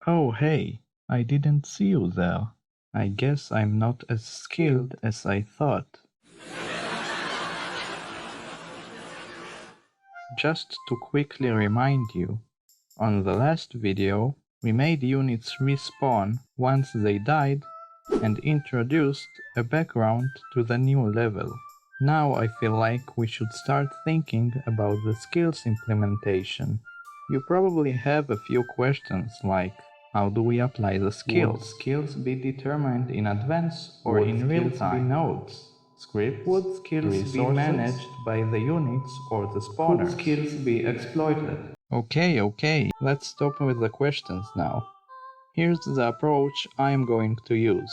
Oh hey, I didn't see you there. I guess I'm not as skilled as I thought. Just to quickly remind you, on the last video, we made units respawn once they died and introduced a background to the new level. Now I feel like we should start thinking about the skills implementation. You probably have a few questions like, how do we apply the skills? Would skills be determined in advance or in real time? Nodes, scripts, would skills be managed by the units or the spawners? Could skills be exploited? Okay, let's stop with the questions now. Here's the approach I'm going to use.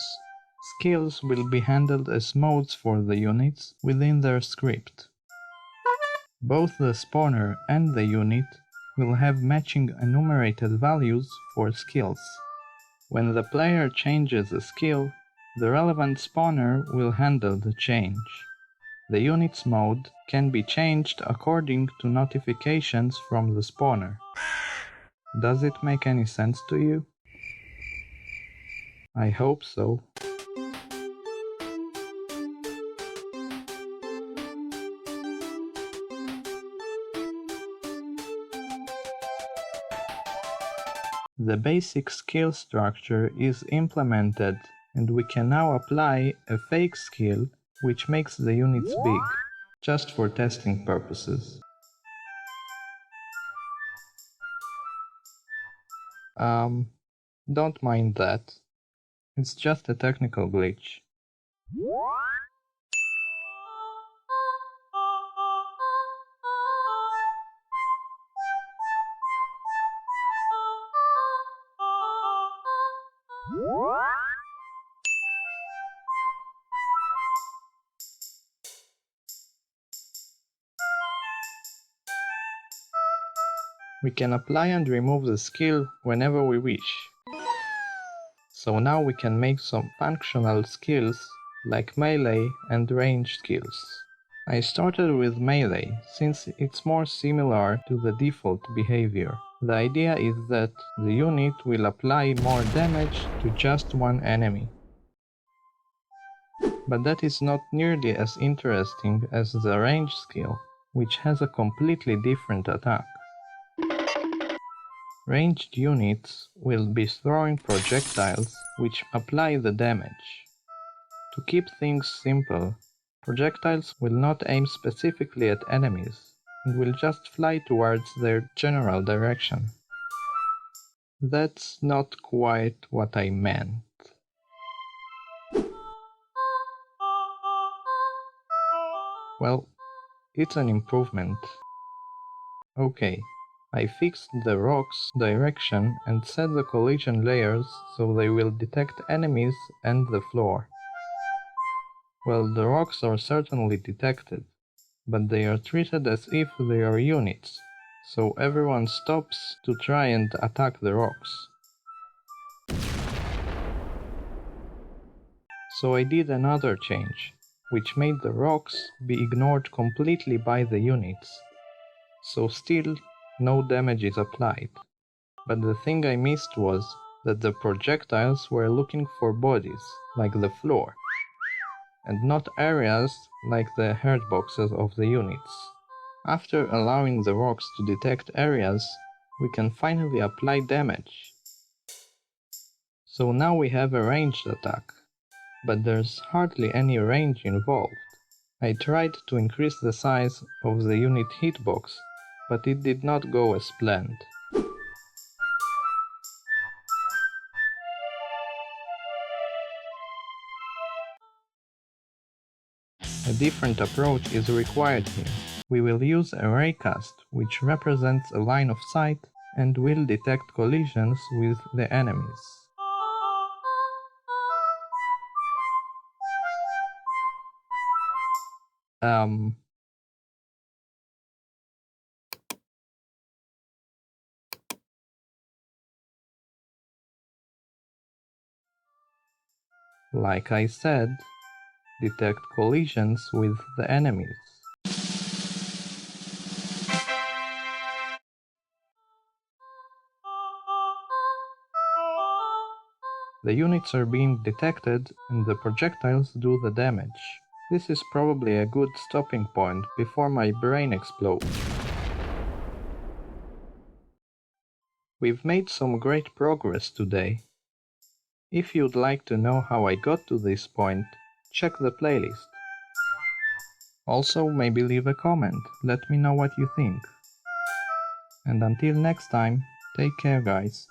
Skills will be handled as modes for the units within their script. Both the spawner and the unit will have matching enumerated values for skills. When the player changes a skill, the relevant spawner will handle the change. The unit's mode can be changed according to notifications from the spawner. Does it make any sense to you? I hope so. The basic skill structure is implemented, and we can now apply a fake skill which makes the units big, just for testing purposes. Don't mind that. It's just a technical glitch. We can apply and remove the skill whenever we wish. So now we can make some functional skills like melee and range skills. I started with melee since it's more similar to the default behavior. The idea is that the unit will apply more damage to just one enemy. But that is not nearly as interesting as the range skill, which has a completely different attack. Ranged units will be throwing projectiles which apply the damage. To keep things simple, projectiles will not aim specifically at enemies and will just fly towards their general direction. That's not quite what I meant. Well, it's an improvement. Okay. I fixed the rocks' direction and set the collision layers so they will detect enemies and the floor. Well, the rocks are certainly detected, but they are treated as if they are units, so everyone stops to try and attack the rocks. So I did another change, which made the rocks be ignored completely by the units. So still, no damage is applied. But the thing I missed was that the projectiles were looking for bodies, like the floor, and not areas like the hurt boxes of the units. After allowing the rocks to detect areas, we can finally apply damage. So now we have a ranged attack, but there's hardly any range involved. I tried to increase the size of the unit hitbox, but it did not go as planned. A different approach is required here. We will use a raycast, which represents a line of sight and will detect collisions with the enemies. Like I said, detect collisions with the enemies. The units are being detected and the projectiles do the damage. This is probably a good stopping point before my brain explodes. We've made some great progress today. If you'd like to know how I got to this point, check the playlist. Also, maybe leave a comment, let me know what you think. And until next time, take care guys.